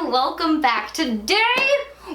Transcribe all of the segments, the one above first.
and welcome back. Today,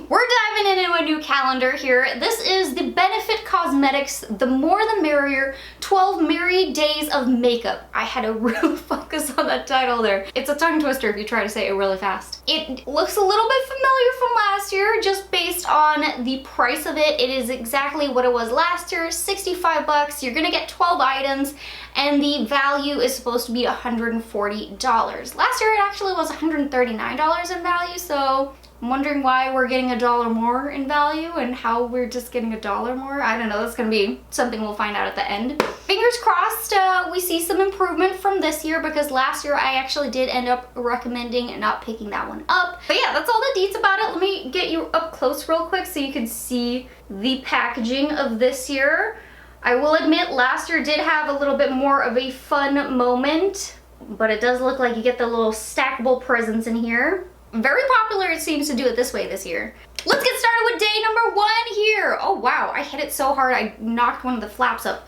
we're diving into a new calendar here. This is the Benefit Cosmetics, The More the Merrier, 12 Merry Days of Makeup. I had to really focus on that title there. It's a tongue twister if you try to say it really fast. It looks a little bit familiar from last year, just based on the price of it. It is exactly what it was last year, 65 bucks. You're gonna get 12 items, and the value is supposed to be $140. Last year, it actually was $139 in value, so I'm wondering why we're getting $1 more in value and how we're just getting $1 more. I don't know, that's gonna be something we'll find out at the end. Fingers crossed we see some improvement from this year, because last year I actually did end up recommending not picking that one up. But yeah, that's all the deets about it. Let me get you up close real quick so you can see the packaging of this year. I will admit last year did have a little bit more of a fun moment, but it does look like you get the little stackable presents in here. Very popular, it seems, to do it this way this year. Let's get started with day number 1 here. Oh wow, I hit it so hard I knocked one of the flaps up.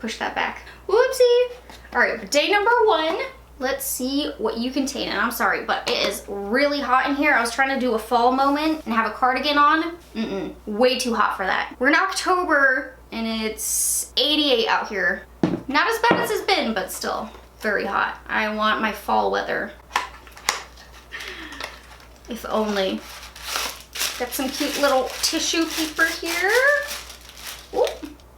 Push that back. Whoopsie. All right, day number 1. Let's see what you contain. And I'm sorry, but it is really hot in here. I was trying to do a fall moment and have a cardigan on. Way too hot for that. We're in October and it's 88 out here. Not as bad as it's been, but still very hot. I want my fall weather. If only. Got some cute little tissue paper here. Ooh.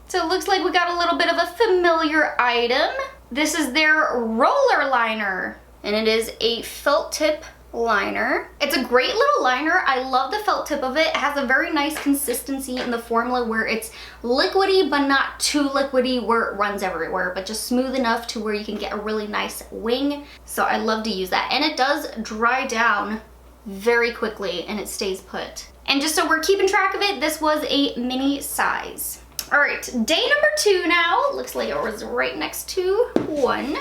So it looks like we got a little bit of a familiar item. This is their roller liner, and it is a felt tip liner. It's a great little liner. I love the felt tip of it. It has a very nice consistency in the formula where it's liquidy but not too liquidy where it runs everywhere, but just smooth enough to where you can get a really nice wing. So I love to use that, and it does dry down very quickly and it stays put. And just so we're keeping track of it, this was a mini size. All right, day number 2 now. Looks like it was right next to 1.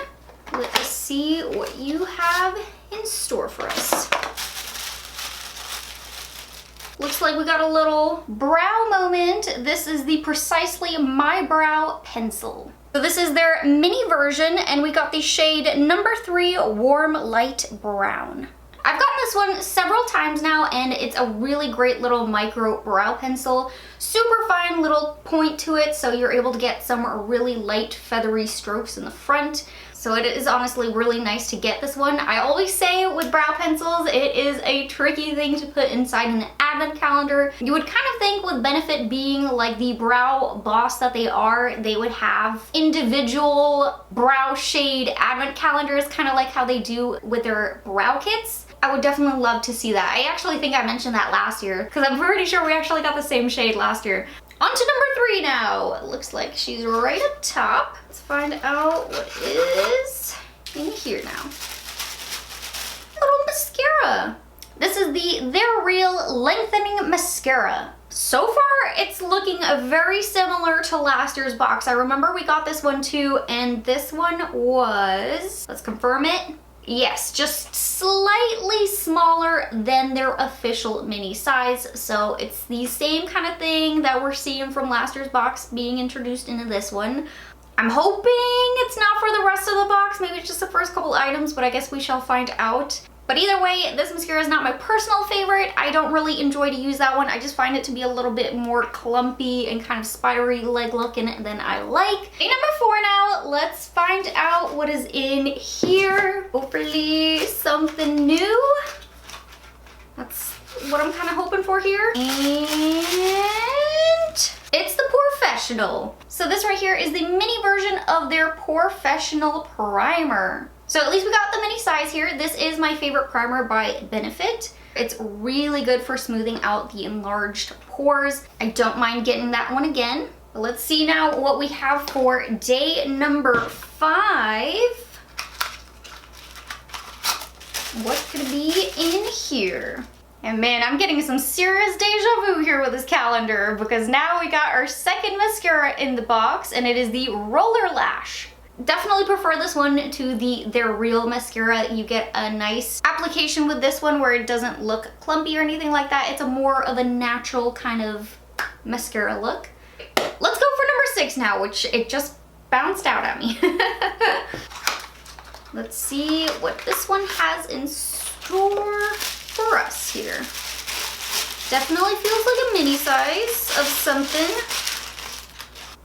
Let us see what you have in store for us. Looks like we got a little brow moment. This is the Precisely My Brow pencil. So this is their mini version, and we got the shade number 3 Warm Light Brown. I've gotten this one several times now, and it's a really great little micro brow pencil. Super fine little point to it, so you're able to get some really light feathery strokes in the front. So it is honestly really nice to get this one. I always say with brow pencils, it is a tricky thing to put inside an advent calendar. You would kind of think with Benefit being like the brow boss that they are, they would have individual brow shade advent calendars, kind of like how they do with their brow kits. I would definitely love to see that. I actually think I mentioned that last year, because I'm pretty sure we actually got the same shade last year. On to number 3 now. It looks like she's right up top. Let's find out what is in here now. Little mascara. This is the They're Real Lengthening Mascara. So far, it's looking very similar to last year's box. I remember we got this one too, and this one was, let's confirm it. Yes, just slightly smaller than their official mini size. So it's the same kind of thing that we're seeing from last year's box being introduced into this one. I'm hoping it's not for the rest of the box. Maybe it's just the first couple items, but I guess we shall find out. But either way, this mascara is not my personal favorite. I don't really enjoy to use that one. I just find it to be a little bit more clumpy and kind of spidery leg looking than I like. Day number 4 now. Let's find out what is in here. Hopefully something new. That's what I'm kind of hoping for here. And it's the Porefessional. So this right here is the mini version of their Porefessional Primer. So at least we got the mini size here. This is my favorite primer by Benefit. It's really good for smoothing out the enlarged pores. I don't mind getting that one again. But let's see now what we have for day number 5. What's gonna be in here? And man, I'm getting some serious deja vu here with this calendar, because now we got our second mascara in the box, and it is the Roller Lash. Definitely prefer this one to the They're Real mascara. You get a nice application with this one where it doesn't look clumpy or anything like that. It's a more of a natural kind of mascara look. Let's go for number 6 now, which it just bounced out at me. Let's see what this one has in store for us. here. Definitely feels like a mini size of something.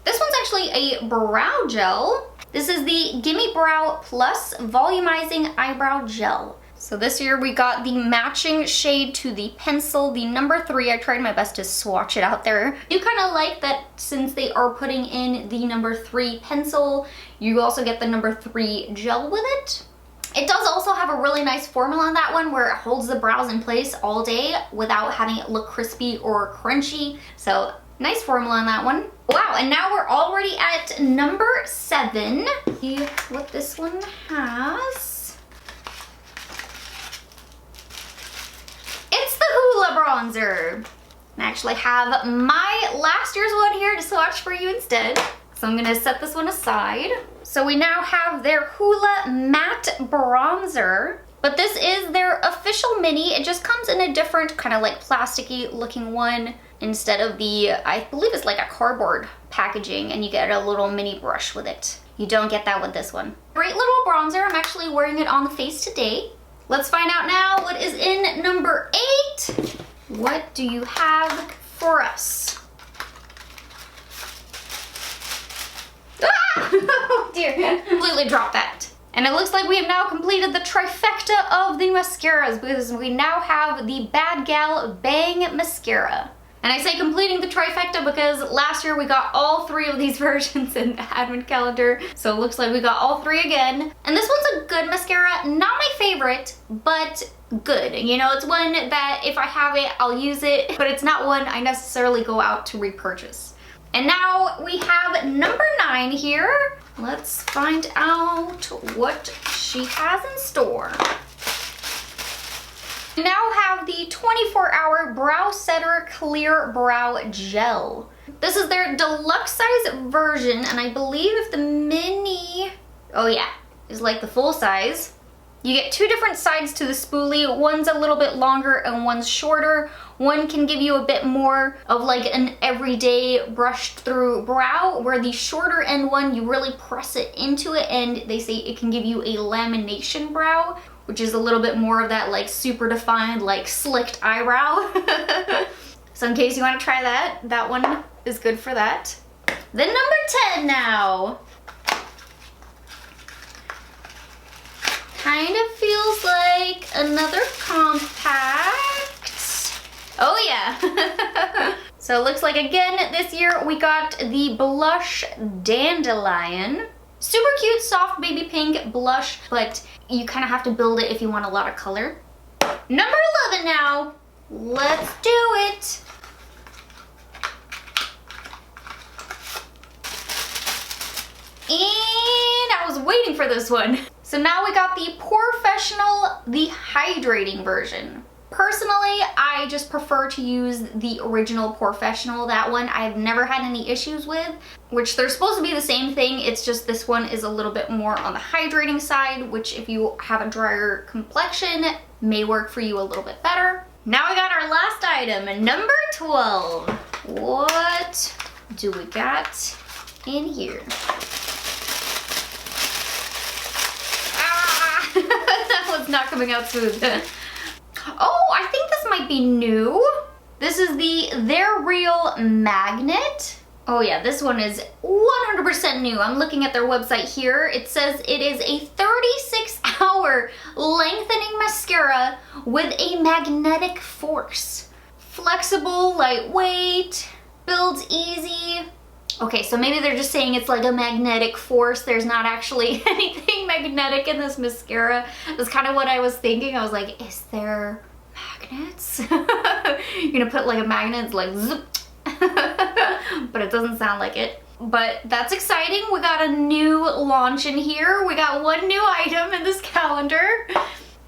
This one's actually a brow gel. This is the Gimme Brow Plus Volumizing Eyebrow Gel. So this year we got the matching shade to the pencil, the number 3. I tried my best to swatch it out there. I do kind of like that since they are putting in the number 3 pencil, you also get the number 3 gel with it. It does also have a really nice formula on that one where it holds the brows in place all day without having it look crispy or crunchy. So nice formula on that one. Wow, and now we're already at number 7. See what this one has. It's the Hoola Bronzer. I actually have my last year's one here to swatch for you instead. So I'm gonna set this one aside. So we now have their Hoola Matte Bronzer, but this is their official mini. It just comes in a different kind of like plasticky looking one instead of the, I believe it's like a cardboard packaging, and you get a little mini brush with it. You don't get that with this one. Great little bronzer. I'm actually wearing it on the face today. Let's find out now what is in number 8. What do you have for us? Ah! Oh dear, completely dropped that. And it looks like we have now completed the trifecta of the mascaras because we now have the Bad Gal Bang Mascara. And I say completing the trifecta because last year we got all 3 of these versions in the advent calendar. So it looks like we got all 3 again. And this one's a good mascara. Not my favorite, but good. You know, it's one that if I have it, I'll use it. But it's not one I necessarily go out to repurchase. And now we have number 9 here. Let's find out what she has in store. We now have the 24-hour Brow Setter Clear Brow Gel. This is their deluxe size version, and I believe if the mini, oh yeah, is like the full size. You get 2 different sides to the spoolie. One's a little bit longer and one's shorter. One can give you a bit more of like an everyday brushed through brow, where the shorter end one, you really press it into it, and they say it can give you a lamination brow, which is a little bit more of that like super defined, like slicked eyebrow. So in case you want to try that, that one is good for that. Then number 10 now. Kind of feels like another compact. Oh yeah. So it looks like again this year we got the Blush Dandelion. Super cute, soft baby pink blush, but you kind of have to build it if you want a lot of color. Number 11 now. Let's do it. And I was waiting for this one. So now we got the Porefessional, the hydrating version. Personally, I just prefer to use the original Porefessional. That one I've never had any issues with, which they're supposed to be the same thing. It's just this one is a little bit more on the hydrating side, which if you have a drier complexion, may work for you a little bit better. Now we got our last item, number 12. What do we got in here? Ah, that one's not coming out smooth. Oh, I think this might be new. This is the They're Real Magnet. Oh yeah, this one is 100% new. I'm looking at their website here. It says it is a 36-hour lengthening mascara with a magnetic force. Flexible, lightweight, builds easy. Okay, so maybe they're just saying it's like a magnetic force. There's not actually anything magnetic in this mascara. That's kind of what I was thinking. I was like, is there magnets? You're gonna put like a magnet, it's like zip. But it doesn't sound like it. But that's exciting. We got a new launch in here. We got one new item in this calendar.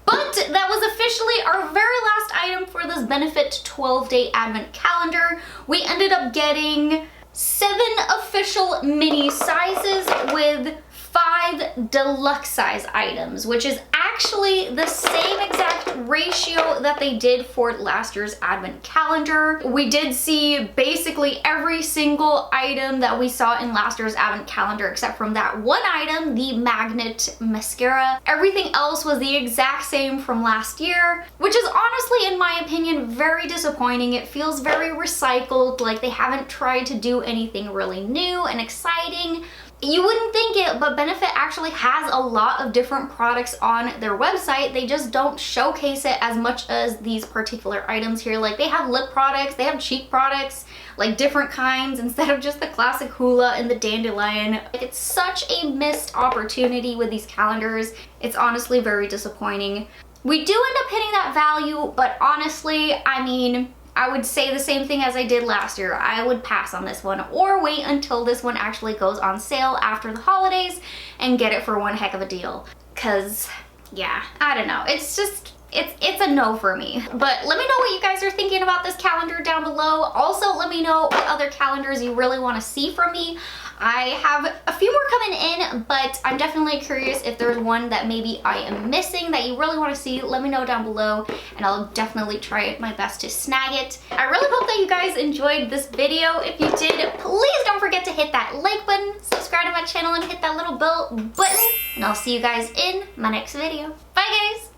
But that was officially our very last item for this Benefit 12-day advent calendar. We ended up getting 7 official mini sizes with 5 deluxe size items, which is actually the same exact ratio that they did for last year's advent calendar. We did see basically every single item that we saw in last year's advent calendar except from that one item, the magnet mascara. Everything else was the exact same from last year, which is honestly, in my opinion, very disappointing. It feels very recycled, like they haven't tried to do anything really new and exciting. You wouldn't think it, but Benefit actually has a lot of different products on their website. They just don't showcase it as much as these particular items here. Like they have lip products, they have cheek products, like different kinds instead of just the classic Hula and the Dandelion. Like, it's such a missed opportunity with these calendars. It's honestly very disappointing. We do end up hitting that value, but honestly, I mean, I would say the same thing as I did last year. I would pass on this one or wait until this one actually goes on sale after the holidays and get it for one heck of a deal. Cause yeah, I don't know. It's just, it's a no for me. But let me know what you guys are thinking about this calendar down below. Also, let me know what other calendars you really want to see from me. I have a few more coming in, but I'm definitely curious if there's one that maybe I am missing that you really want to see. Let me know down below and I'll definitely try my best to snag it. I really hope that you guys enjoyed this video. If you did, please don't forget to hit that like button, subscribe to my channel, and hit that little bell button. And I'll see you guys in my next video. Bye guys!